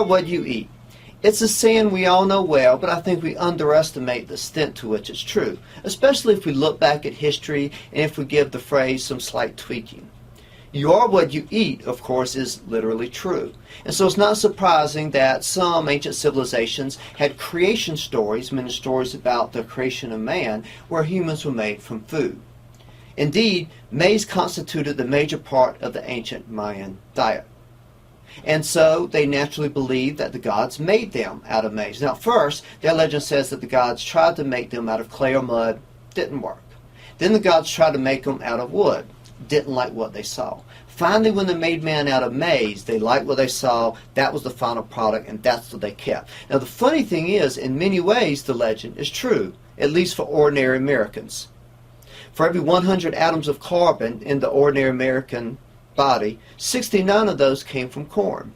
what you eat. It's a saying we all know well, but I think we underestimate the extent to which it's true, especially if we look back at history and if we give the phrase some slight tweaking. You are what you eat, of course, is literally true. And so it's not surprising that some ancient civilizations had creation stories, meaning stories about the creation of man, where humans were made from food. Indeed, maize constituted the major part of the ancient Mayan diet. And so they naturally believed that the gods made them out of maize. Now, first, their legend says that the gods tried to make them out of clay or mud. Didn't work. Then the gods tried to make them out of wood. Didn't like what they saw. Finally, when they made man out of maize, they liked what they saw. That was the final product, and that's what they kept. Now, the funny thing is, in many ways, the legend is true, at least for ordinary Americans. For every 100 atoms of carbon in the ordinary American body, 69 of those came from corn.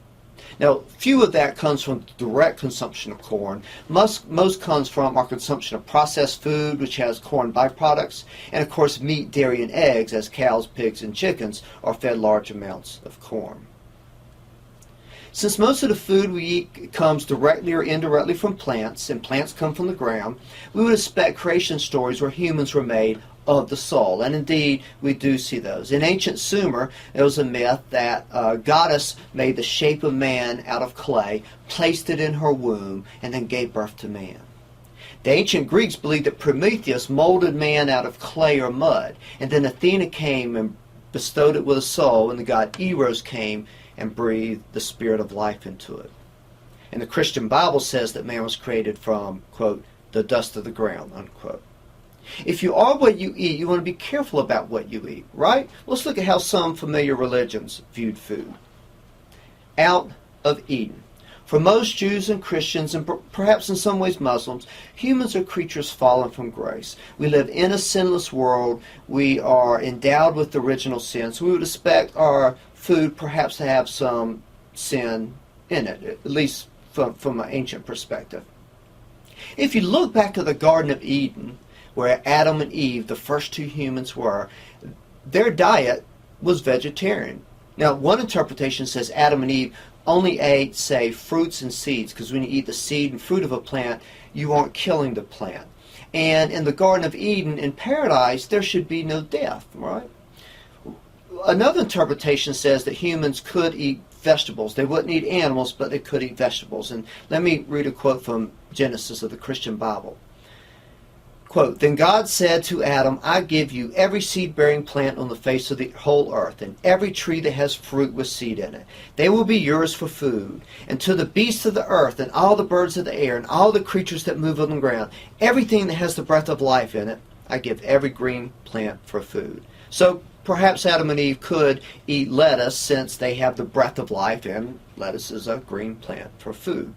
Now, few of that comes from direct consumption of corn. Most comes from our consumption of processed food, which has corn byproducts, and of course meat, dairy, and eggs, as cows, pigs, and chickens are fed large amounts of corn. Since most of the food we eat comes directly or indirectly from plants, and plants come from the ground, we would expect creation stories where humans were made of the soul, and indeed we do see those. In ancient Sumer, there was a myth that a goddess made the shape of man out of clay, placed it in her womb, and then gave birth to man. The ancient Greeks believed that Prometheus molded man out of clay or mud, and then Athena came and bestowed it with a soul, and the god Eros came and breathed the spirit of life into it. And the Christian Bible says that man was created from, quote, the dust of the ground, unquote. If you are what you eat, you want to be careful about what you eat, right? Let's look at how some familiar religions viewed food. Out of Eden. For most Jews and Christians, and perhaps in some ways Muslims, humans are creatures fallen from grace. We live in a sinless world. We are endowed with the original sin. So we would expect our food perhaps to have some sin in it, at least from an ancient perspective. If you look back at the Garden of Eden, where Adam and Eve, the first two humans, were, their diet was vegetarian. Now, one interpretation says Adam and Eve only ate, say, fruits and seeds, because when you eat the seed and fruit of a plant, you aren't killing the plant. And in the Garden of Eden, in paradise, there should be no death, right? Another interpretation says that humans could eat vegetables. They wouldn't eat animals, but they could eat vegetables. And let me read a quote from Genesis of the Christian Bible. Quote, "Then God said to Adam, I give you every seed-bearing plant on the face of the whole earth, and every tree that has fruit with seed in it. They will be yours for food. And to the beasts of the earth, and all the birds of the air, and all the creatures that move on the ground, everything that has the breath of life in it, I give every green plant for food." So perhaps Adam and Eve could eat lettuce, since they have the breath of life, and lettuce is a green plant for food.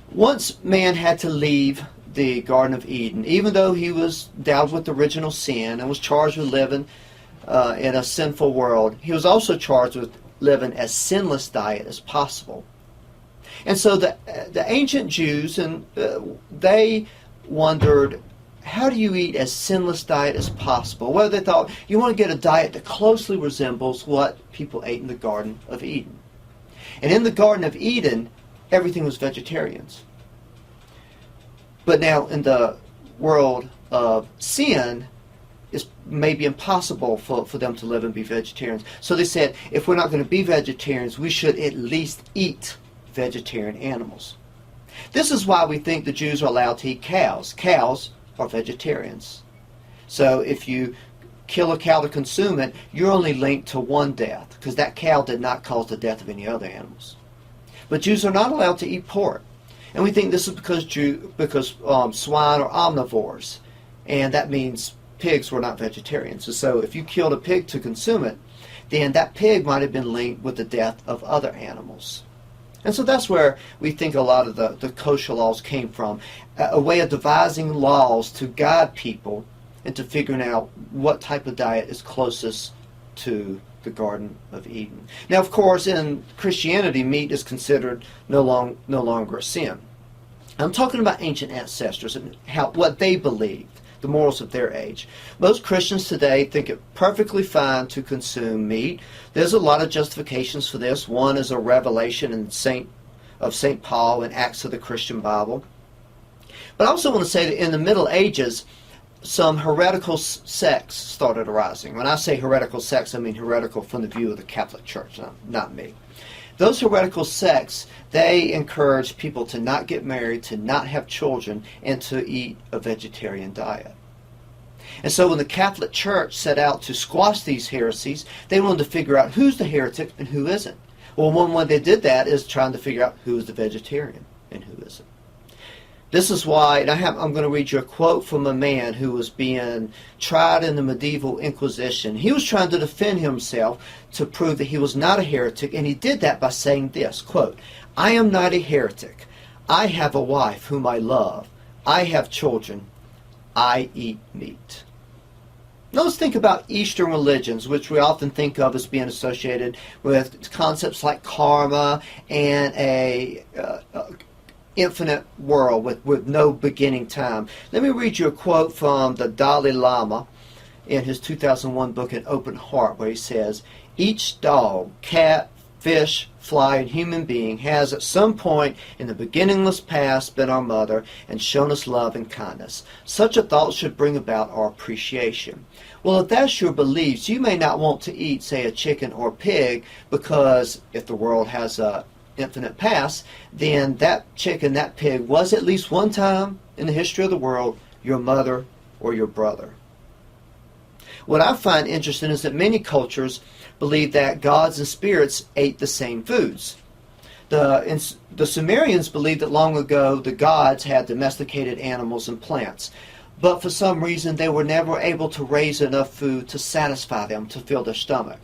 Once man had to leave the Garden of Eden, even though he was endowed with original sin and was charged with living in a sinful world, he was also charged with living as sinless diet as possible. And so the ancient Jews, and they wondered, how do you eat as sinless diet as possible? Well, they thought, you want to get a diet that closely resembles what people ate in the Garden of Eden. And in the Garden of Eden, everything was vegetarians. But now in the world of sin, it's maybe impossible for them to live and be vegetarians. So they said, if we're not going to be vegetarians, we should at least eat vegetarian animals. This is why we think the Jews are allowed to eat cows. Cows are vegetarians. So if you kill a cow to consume it, you're only linked to one death, because that cow did not cause the death of any other animals. But Jews are not allowed to eat pork. And we think this is because swine are omnivores, and that means pigs were not vegetarians. And so if you killed a pig to consume it, then that pig might have been linked with the death of other animals. And so that's where we think a lot of the kosher laws came from, a way of devising laws to guide people into figuring out what type of diet is closest to the Garden of Eden. Now, of course, in Christianity, meat is considered no longer a sin. I'm talking about ancient ancestors and what they believed the morals of their age. Most Christians today think it perfectly fine to consume meat. There's a lot of justifications for this. One is a revelation of St. Paul in Acts of the Christian Bible. But I also want to say that in the Middle Ages, some heretical sects started arising. When I say heretical sects, I mean heretical from the view of the Catholic Church, not me. Those heretical sects, they encourage people to not get married, to not have children, and to eat a vegetarian diet. And so when the Catholic Church set out to squash these heresies, they wanted to figure out who's the heretic and who isn't. Well, one way they did that is trying to figure out who is the vegetarian and who isn't. This is why, and I'm going to read you a quote from a man who was being tried in the medieval Inquisition. He was trying to defend himself to prove that he was not a heretic, and he did that by saying this, quote, "I am not a heretic. I have a wife whom I love. I have children. I eat meat." Now let's think about Eastern religions, which we often think of as being associated with concepts like karma and a infinite world with no beginning time. Let me read you a quote from the Dalai Lama in his 2001 book, An Open Heart, where he says, "Each dog, cat, fish, fly, and human being has at some point in the beginningless past been our mother and shown us love and kindness. Such a thought should bring about our appreciation." Well, if that's your beliefs, you may not want to eat, say, a chicken or pig, because if the world has a infinite past, then that chicken, that pig, was at least one time in the history of the world your mother or your brother. What I find interesting is that many cultures believe that gods and spirits ate the same foods. The Sumerians believed that long ago the gods had domesticated animals and plants, but for some reason they were never able to raise enough food to satisfy them, to fill their stomach.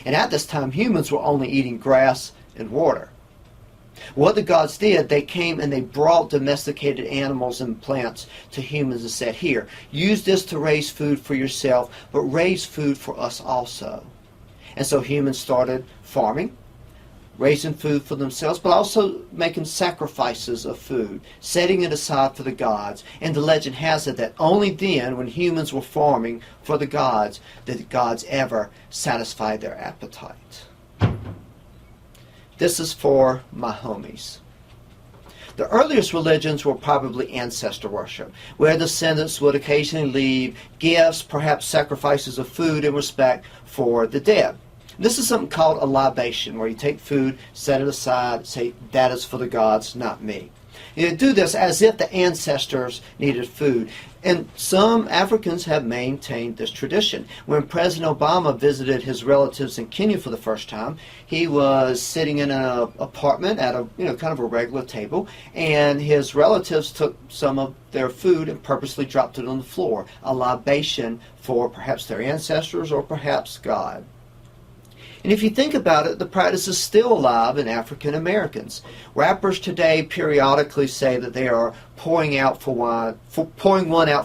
And at this time humans were only eating grass and water. What the gods did, they came and they brought domesticated animals and plants to humans and said, "Here, use this to raise food for yourself, but raise food for us also." And so humans started farming, raising food for themselves, but also making sacrifices of food, setting it aside for the gods. And the legend has it that only then, when humans were farming for the gods, did the gods ever satisfy their appetite. This is for my homies. The earliest religions were probably ancestor worship, where descendants would occasionally leave gifts, perhaps sacrifices of food in respect for the dead. This is something called a libation, where you take food, set it aside, say, "That is for the gods, not me." You do this as if the ancestors needed food. And some Africans have maintained this tradition. When President Obama visited his relatives in Kenya for the first time, he was sitting in an apartment at a kind of a regular table, and his relatives took some of their food and purposely dropped it on the floor, a libation for perhaps their ancestors or perhaps God. And if you think about it, the practice is still alive in African Americans. Rappers today periodically say that they are pouring one out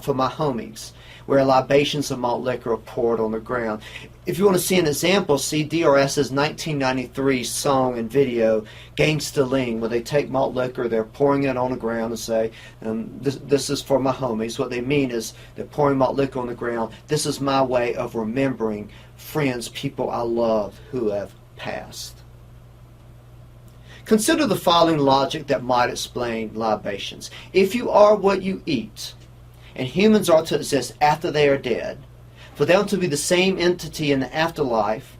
for my homies, where libations of malt liquor are poured on the ground. If you want to see an example, see DRS's 1993 song and video, Gangsta Lean, where they take malt liquor, they're pouring it on the ground and say, this is for my homies. What they mean is they're pouring malt liquor on the ground. This is my way of remembering friends, people I love who have passed. Consider the following logic that might explain libations. If you are what you eat, and humans are to exist after they are dead, for them to be the same entity in the afterlife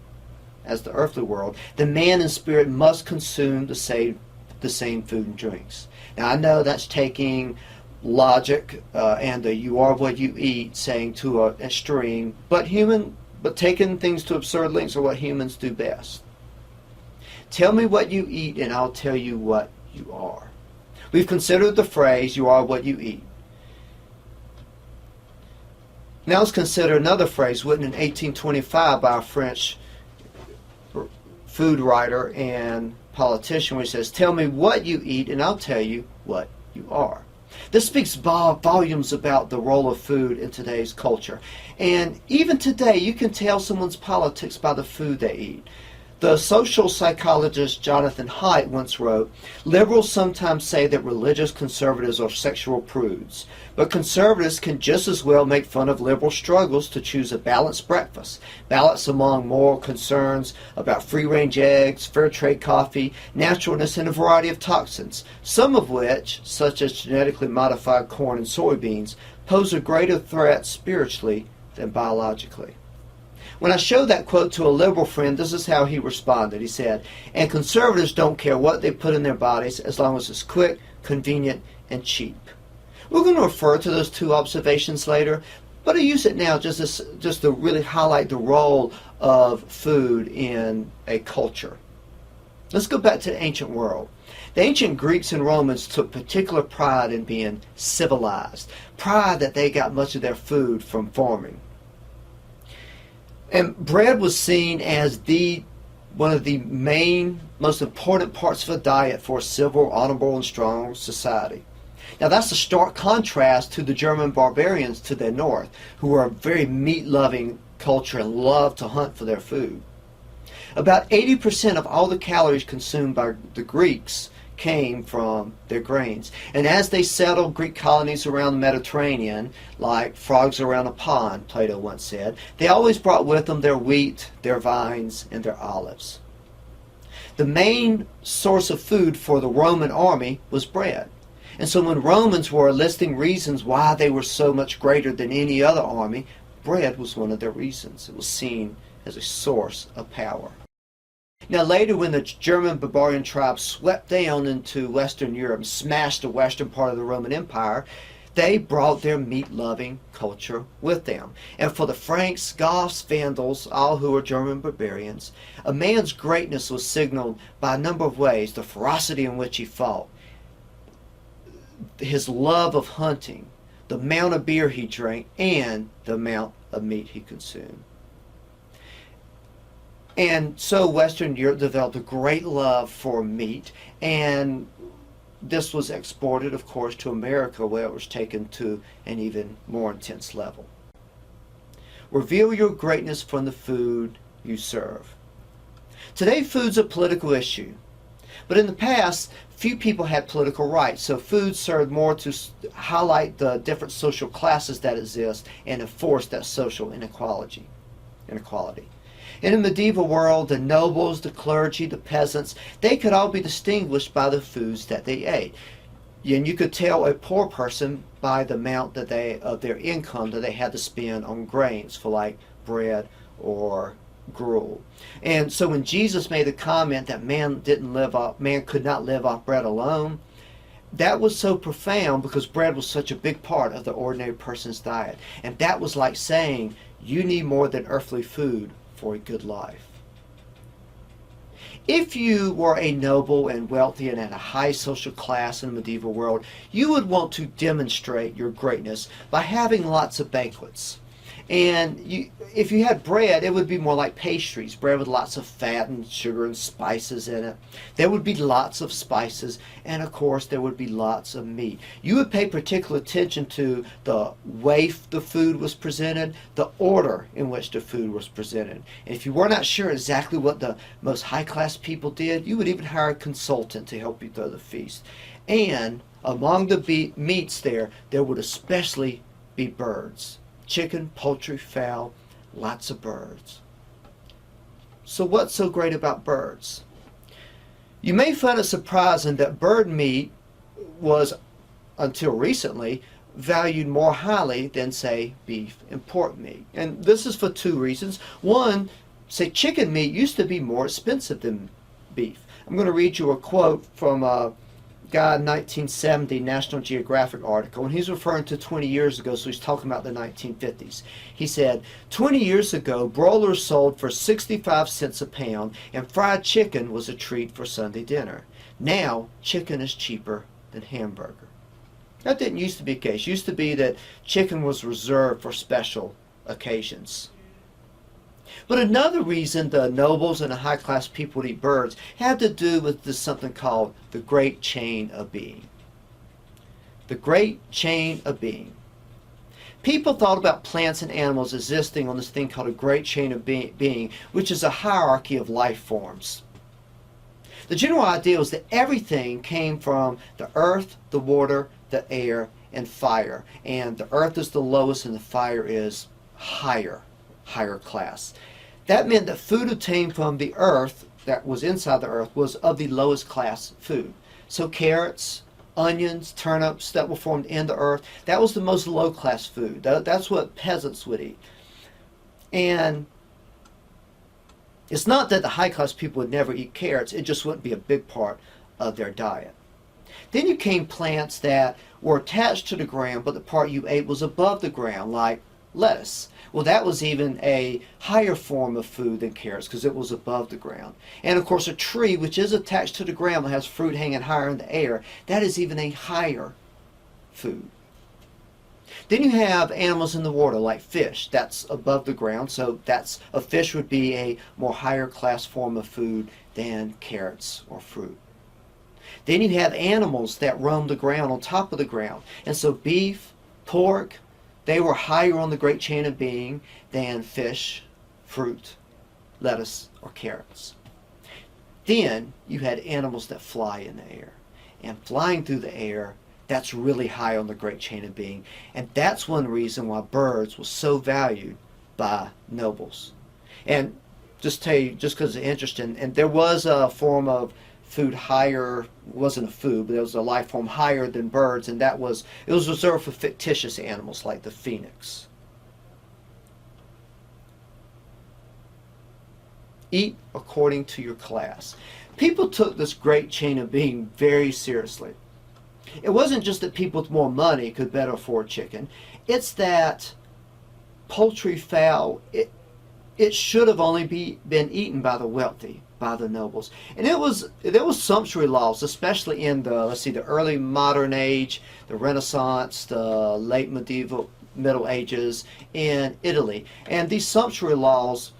as the earthly world, then man and spirit must consume the same food and drinks. Now I know that's taking logic and the "you are what you eat" saying to an extreme, but taking things to absurd lengths are what humans do best. Tell me what you eat and I'll tell you what you are. We've considered the phrase, "you are what you eat." Now let's consider another phrase written in 1825 by a French food writer and politician, where he says, "Tell me what you eat and I'll tell you what you are." This speaks volumes about the role of food in today's culture. And even today, you can tell someone's politics by the food they eat. The social psychologist Jonathan Haidt once wrote, "Liberals sometimes say that religious conservatives are sexual prudes, but conservatives can just as well make fun of liberal struggles to choose a balanced breakfast, balance among moral concerns about free-range eggs, fair trade coffee, naturalness, and a variety of toxins, some of which, such as genetically modified corn and soybeans, pose a greater threat spiritually than biologically." When I showed that quote to a liberal friend, this is how he responded. He said, "And conservatives don't care what they put in their bodies as long as it's quick, convenient, and cheap." We're going to refer to those two observations later, but I use it now just to really highlight the role of food in a culture. Let's go back to the ancient world. The ancient Greeks and Romans took particular pride in being civilized, pride that they got much of their food from farming. And bread was seen as one of the main, most important parts of a diet for a civil, honorable, and strong society. Now that's a stark contrast to the German barbarians to the north, who were a very meat-loving culture and loved to hunt for their food. About 80% of all the calories consumed by the Greeks came from their grains. And as they settled Greek colonies around the Mediterranean, like frogs around a pond, Plato once said, they always brought with them their wheat, their vines, and their olives. The main source of food for the Roman army was bread. And so when Romans were listing reasons why they were so much greater than any other army, bread was one of their reasons. It was seen as a source of power. Now later, when the German barbarian tribes swept down into Western Europe and smashed the western part of the Roman Empire, they brought their meat-loving culture with them. And for the Franks, Goths, Vandals, all who were German barbarians, a man's greatness was signaled by a number of ways: the ferocity in which he fought, his love of hunting, the amount of beer he drank, and the amount of meat he consumed. And so Western Europe developed a great love for meat, and this was exported, of course, to America, where it was taken to an even more intense level. Reveal your greatness from the food you serve. Today, food's a political issue, but in the past, few people had political rights, so food served more to highlight the different social classes that exist and enforce that social inequality. In the medieval world, the nobles, the clergy, the peasants, they could all be distinguished by the foods that they ate. And you could tell a poor person by the amount of their income that they had to spend on grains for, like, bread or gruel. And so when Jesus made the comment that man could not live off bread alone, that was so profound because bread was such a big part of the ordinary person's diet. And that was like saying, you need more than earthly food for a good life. If you were a noble and wealthy and had a high social class in the medieval world, you would want to demonstrate your greatness by having lots of banquets. And if you had bread, it would be more like pastries, bread with lots of fat and sugar and spices in it. There would be lots of spices, and of course there would be lots of meat. You would pay particular attention to the way the food was presented, the order in which the food was presented. And if you were not sure exactly what the most high-class people did, you would even hire a consultant to help you through the feast. And among the meats there would especially be birds. Chicken, poultry, fowl, lots of birds. So what's so great about birds? You may find it surprising that bird meat was, until recently, valued more highly than, say, beef and pork meat. And this is for two reasons. One, say chicken meat used to be more expensive than beef. I'm going to read you a quote from a guy in 1970 National Geographic article, and he's referring to 20 years ago, so he's talking about the 1950s. He said, 20 years ago, broilers sold for 65 cents a pound, and fried chicken was a treat for Sunday dinner. Now, chicken is cheaper than hamburger. That didn't used to be the case. It used to be that chicken was reserved for special occasions. But another reason the nobles and the high-class people would eat birds had to do with this something called the Great Chain of Being. The Great Chain of Being. People thought about plants and animals existing on this thing called a great chain of being, which is a hierarchy of life forms. The general idea was that everything came from the earth, the water, the air, and fire. And the earth is the lowest and the fire is higher class. That meant that food obtained from the earth, that was inside the earth, was of the lowest class food. So carrots, onions, turnips that were formed in the earth, that was the most low class food. That's what peasants would eat. And it's not that the high class people would never eat carrots, it just wouldn't be a big part of their diet. Then you came plants that were attached to the ground, but the part you ate was above the ground, like lettuce. Well, that was even a higher form of food than carrots because it was above the ground. And of course, a tree which is attached to the ground and has fruit hanging higher in the air, that is even a higher food. Then you have animals in the water like fish. That's above the ground, so a fish would be a more higher class form of food than carrots or fruit. Then you have animals that roam the ground on top of the ground. And so beef, pork, they were higher on the great chain of being than fish, fruit, lettuce, or carrots. Then you had animals that fly in the air. And flying through the air, that's really high on the great chain of being. And that's one reason why birds were so valued by nobles. And just tell you, just because it's interesting, and there was a form of food higher, wasn't a food, but it was a life form higher than birds, and it was reserved for fictitious animals like the phoenix. Eat according to your class. People took this great chain of being very seriously. It wasn't just that people with more money could better afford chicken. It's that poultry, fowl, it should have only been eaten by the wealthy, by the nobles. And there was sumptuary laws, especially in the early modern age, the Renaissance, the late Middle Ages in Italy. And these sumptuary laws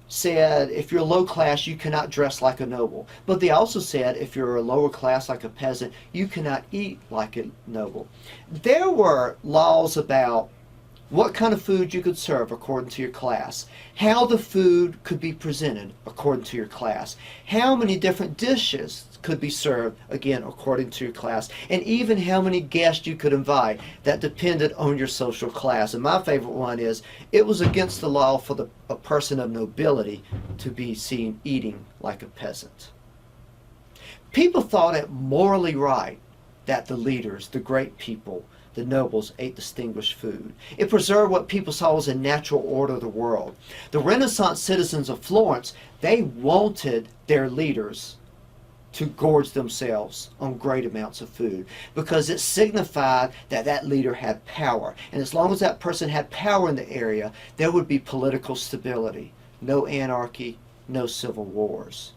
said if you're low class, you cannot dress like a noble. But they also said if you're a lower class like a peasant, you cannot eat like a noble. There were laws about what kind of food you could serve according to your class, how the food could be presented according to your class, how many different dishes could be served, again, according to your class, and even how many guests you could invite. That depended on your social class. And my favorite one is, it was against the law for a person of nobility to be seen eating like a peasant. People thought it morally right that the leaders, the great people, the nobles ate distinguished food. It preserved what people saw as a natural order of the world. The Renaissance citizens of Florence, they wanted their leaders to gorge themselves on great amounts of food because it signified that that leader had power. And as long as that person had power in the area, there would be political stability, no anarchy, no civil wars.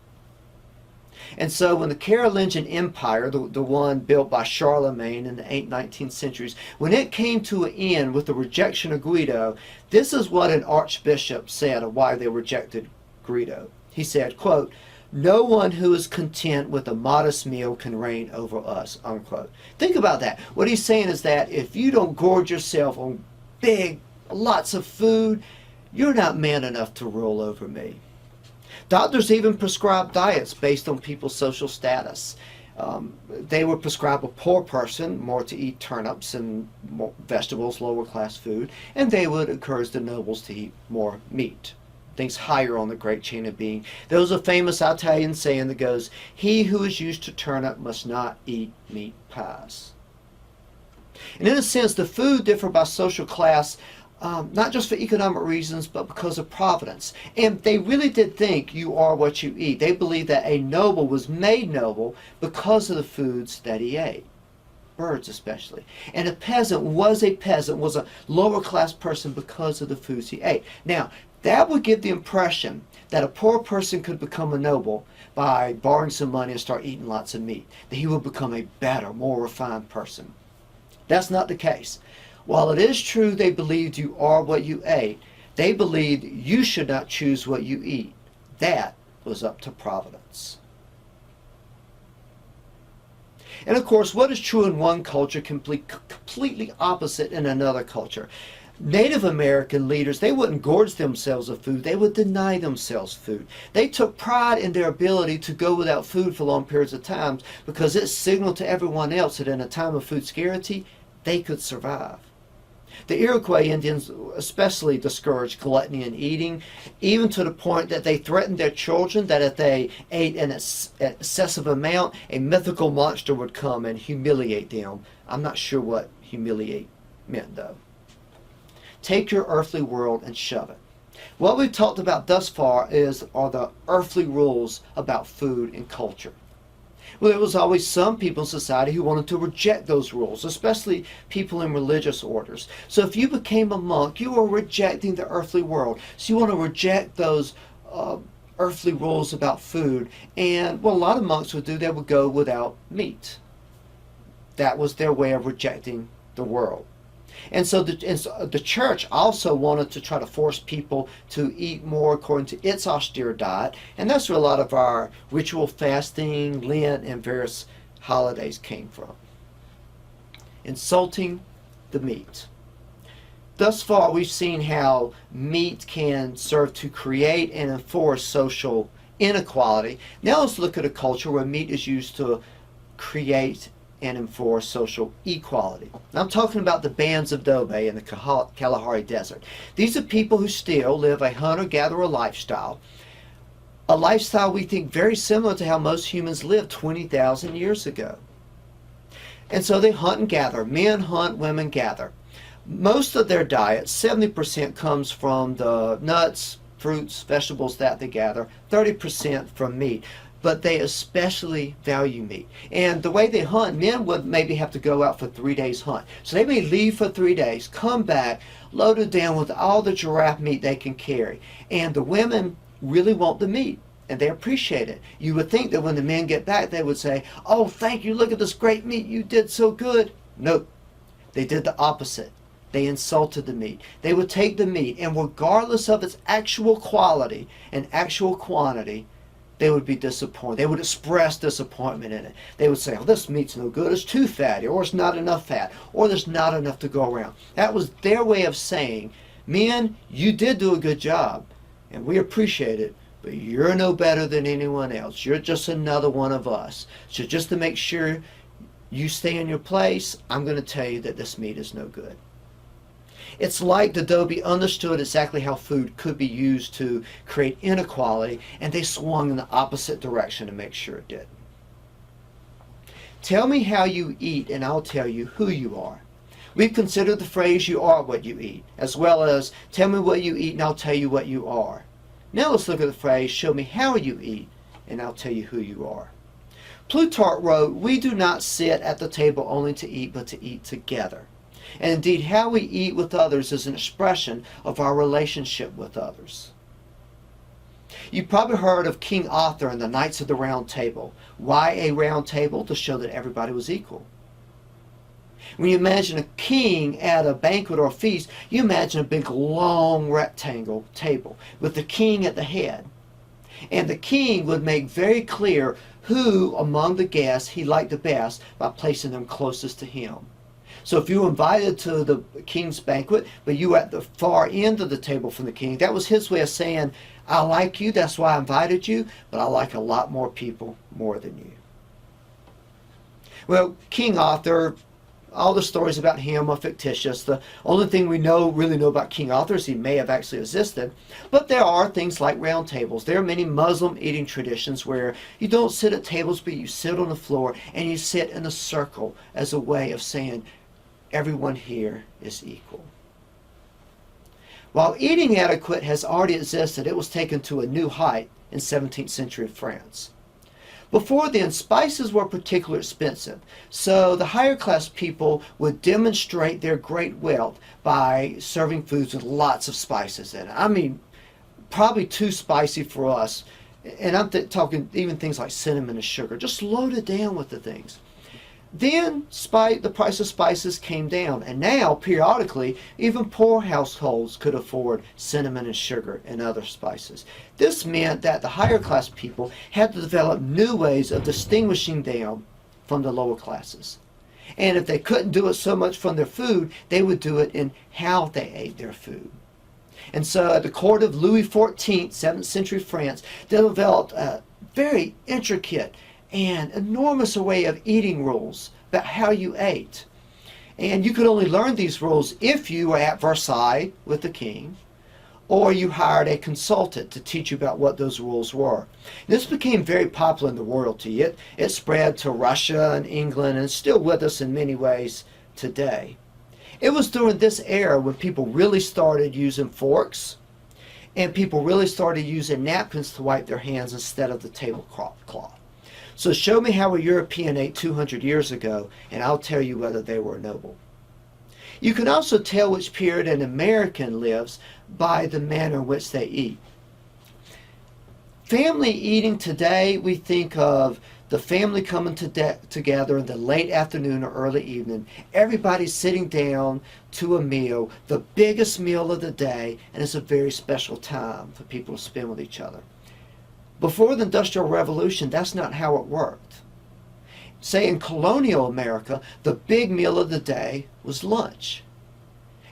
And so when the Carolingian Empire, the one built by Charlemagne in the 19th centuries, when it came to an end with the rejection of Guido, this is what an archbishop said of why they rejected Guido. He said, quote, "No one who is content with a modest meal can reign over us," unquote. Think about that. What he's saying is that if you don't gorge yourself on lots of food, you're not man enough to rule over me. Doctors even prescribed diets based on people's social status. They would prescribe a poor person more to eat turnips and more vegetables, lower class food, and they would encourage the nobles to eat more meat, things higher on the great chain of being. There was a famous Italian saying that goes, "He who is used to turnip must not eat meat pies." And in a sense, the food differed by social class, not just for economic reasons, but because of providence. And they really did think you are what you eat. They believed that a noble was made noble because of the foods that he ate, birds especially. And a peasant, was a lower class person because of the foods he ate. Now, that would give the impression that a poor person could become a noble by borrowing some money and start eating lots of meat, that he would become a better, more refined person. That's not the case. While it is true they believed you are what you ate, they believed you should not choose what you eat. That was up to providence. And of course, what is true in one culture can be completely opposite in another culture. Native American leaders, they wouldn't gorge themselves of food. They would deny themselves food. They took pride in their ability to go without food for long periods of time because it signaled to everyone else that in a time of food scarcity, they could survive. The Iroquois Indians especially discouraged gluttony in eating, even to the point that they threatened their children that if they ate an excessive amount, a mythical monster would come and humiliate them. I'm not sure what humiliate meant, though. Take your earthly world and shove it. What we've talked about thus far are the earthly rules about food and culture. Well, there was always some people in society who wanted to reject those rules, especially people in religious orders. So if you became a monk, you were rejecting the earthly world. So you want to reject those earthly rules about food. And what a lot of monks would do, they would go without meat. That was their way of rejecting the world. And so the church also wanted to try to force people to eat more according to its austere diet. And that's where a lot of our ritual fasting, Lent, and various holidays came from. Insulting the meat. Thus far, we've seen how meat can serve to create and enforce social inequality. Now let's look at a culture where meat is used to create and enforce social equality. Now I'm talking about the bands of Dobe in the Kalahari Desert. These are people who still live a hunter-gatherer lifestyle, a lifestyle we think very similar to how most humans lived 20,000 years ago. And so they hunt and gather. Men hunt, women gather. Most of their diet, 70%, comes from the nuts, fruits, vegetables that they gather, 30% from meat. But they especially value meat. And the way they hunt, men would maybe have to go out for 3 days hunt. So they may leave for 3 days, come back, loaded down with all the giraffe meat they can carry. And the women really want the meat, and they appreciate it. You would think that when the men get back, they would say, "Oh, thank you, look at this great meat, you did so good." Nope, they did the opposite. They insulted the meat. They would take the meat, and regardless of its actual quality and actual quantity, they would be disappointed. They would express disappointment in it. They would say, "Oh, this meat's no good. It's too fatty, or it's not enough fat, or there's not enough to go around." That was their way of saying, "Men, you did do a good job, and we appreciate it, but you're no better than anyone else. You're just another one of us. So just to make sure you stay in your place, I'm going to tell you that this meat is no good." It's like the Dobe understood exactly how food could be used to create inequality, and they swung in the opposite direction to make sure it did. Tell me how you eat, and I'll tell you who you are. We've considered the phrase, "You are what you eat," as well as, "Tell me what you eat, and I'll tell you what you are." Now let's look at the phrase, "Show me how you eat, and I'll tell you who you are." Plutarch wrote, "We do not sit at the table only to eat, but to eat together." And indeed, how we eat with others is an expression of our relationship with others. You've probably heard of King Arthur and the Knights of the Round Table. Why a round table? To show that everybody was equal. When you imagine a king at a banquet or a feast, you imagine a big long rectangle table with the king at the head. And the king would make very clear who among the guests he liked the best by placing them closest to him. So if you were invited to the king's banquet, but you were at the far end of the table from the king, that was his way of saying, "I like you, that's why I invited you, but I like a lot more people more than you." Well, King Arthur, all the stories about him are fictitious. The only thing we really know about King Arthur is he may have actually existed. But there are things like round tables. There are many Muslim eating traditions where you don't sit at tables, but you sit on the floor and you sit in a circle as a way of saying, everyone here is equal. While eating etiquette has already existed, it was taken to a new height in 17th century France. Before then, spices were particularly expensive, so the higher class people would demonstrate their great wealth by serving foods with lots of spices in it. I mean, probably too spicy for us, and I'm talking even things like cinnamon and sugar, just loaded down with the things. Then the price of spices came down, and now, periodically, even poor households could afford cinnamon and sugar and other spices. This meant that the higher class people had to develop new ways of distinguishing them from the lower classes. And if they couldn't do it so much from their food, they would do it in how they ate their food. And so at the court of Louis XIV, 7th century France, they developed a very intricate and enormous array of eating rules about how you ate. And you could only learn these rules if you were at Versailles with the king, or you hired a consultant to teach you about what those rules were. This became very popular in the royalty. It spread to Russia and England and is still with us in many ways today. It was during this era when people really started using forks and people really started using napkins to wipe their hands instead of the tablecloth. So show me how a European ate 200 years ago and I'll tell you whether they were noble. You can also tell which period an American lives by the manner in which they eat. Family eating today, we think of the family coming together in the late afternoon or early evening. Everybody's sitting down to a meal, the biggest meal of the day, and it's a very special time for people to spend with each other. Before the Industrial Revolution, that's not how it worked. Say in colonial America, the big meal of the day was lunch.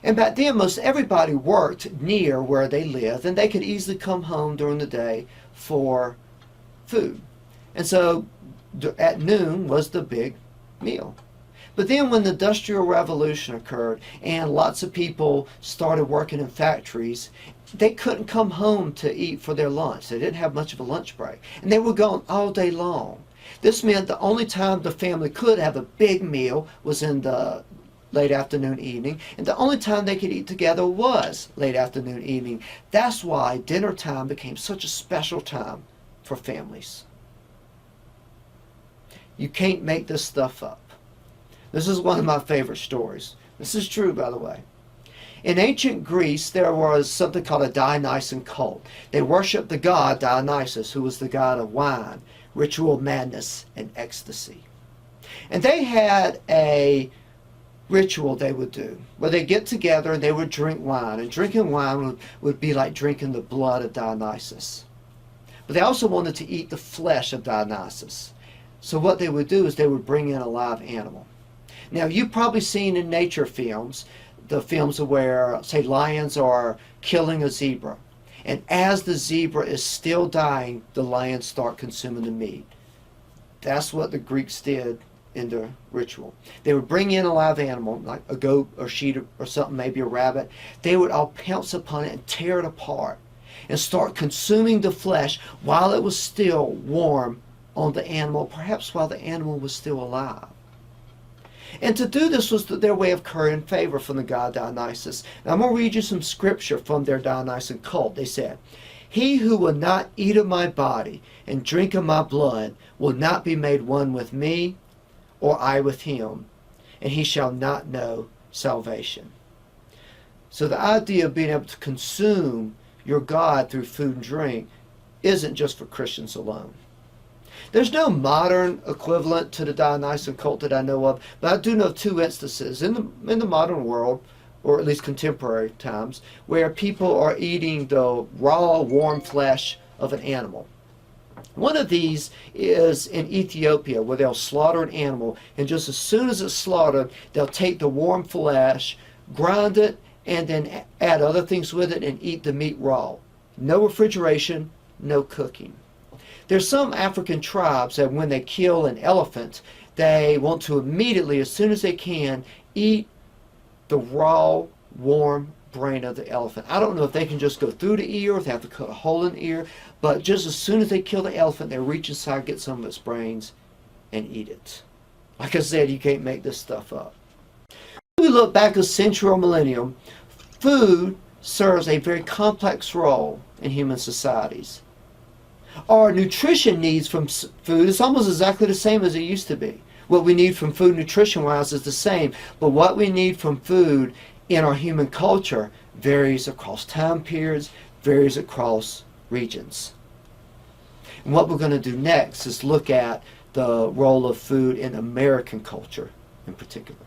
And back then, most everybody worked near where they lived, and they could easily come home during the day for food. And so at noon was the big meal. But then when the Industrial Revolution occurred and lots of people started working in factories, they couldn't come home to eat for their lunch. They didn't have much of a lunch break. And they were gone all day long. This meant the only time the family could have a big meal was in the late afternoon, evening, and the only time they could eat together was late afternoon, evening. That's why dinner time became such a special time for families. You can't make this stuff up. This is one of my favorite stories. This is true, by the way. In ancient Greece, there was something called a Dionysian cult. They worshipped the god Dionysus, who was the god of wine, ritual madness, and ecstasy. And they had a ritual they would do where they get together and they would drink wine. And drinking wine would be like drinking the blood of Dionysus. But they also wanted to eat the flesh of Dionysus. So what they would do is they would bring in a live animal. Now, you've probably seen in nature films, the films where, say, lions are killing a zebra. And as the zebra is still dying, the lions start consuming the meat. That's what the Greeks did in their ritual. They would bring in a live animal, like a goat or sheep or something, maybe a rabbit. They would all pounce upon it and tear it apart and start consuming the flesh while it was still warm on the animal, perhaps while the animal was still alive. And to do this was their way of currying favor from the god Dionysus. Now I'm going to read you some scripture from their Dionysian cult. They said, "He who will not eat of my body and drink of my blood will not be made one with me, or I with him, and he shall not know salvation." So the idea of being able to consume your God through food and drink isn't just for Christians alone. There's no modern equivalent to the Dionysian cult that I know of, but I do know of two instances in the modern world, or at least contemporary times, where people are eating the raw, warm flesh of an animal. One of these is in Ethiopia, where they'll slaughter an animal, and just as soon as it's slaughtered, they'll take the warm flesh, grind it, and then add other things with it and eat the meat raw. No refrigeration, no cooking. There's some African tribes that when they kill an elephant, they want to immediately, as soon as they can, eat the raw, warm brain of the elephant. I don't know if they can just go through the ear, or if they have to cut a hole in the ear, but just as soon as they kill the elephant, they reach inside, get some of its brains, and eat it. Like I said, you can't make this stuff up. When we look back a century or millennium, food serves a very complex role in human societies. Our nutrition needs from food is almost exactly the same as it used to be. What we need from food nutrition-wise is the same, but what we need from food in our human culture varies across time periods, varies across regions. And what we're going to do next is look at the role of food in American culture in particular.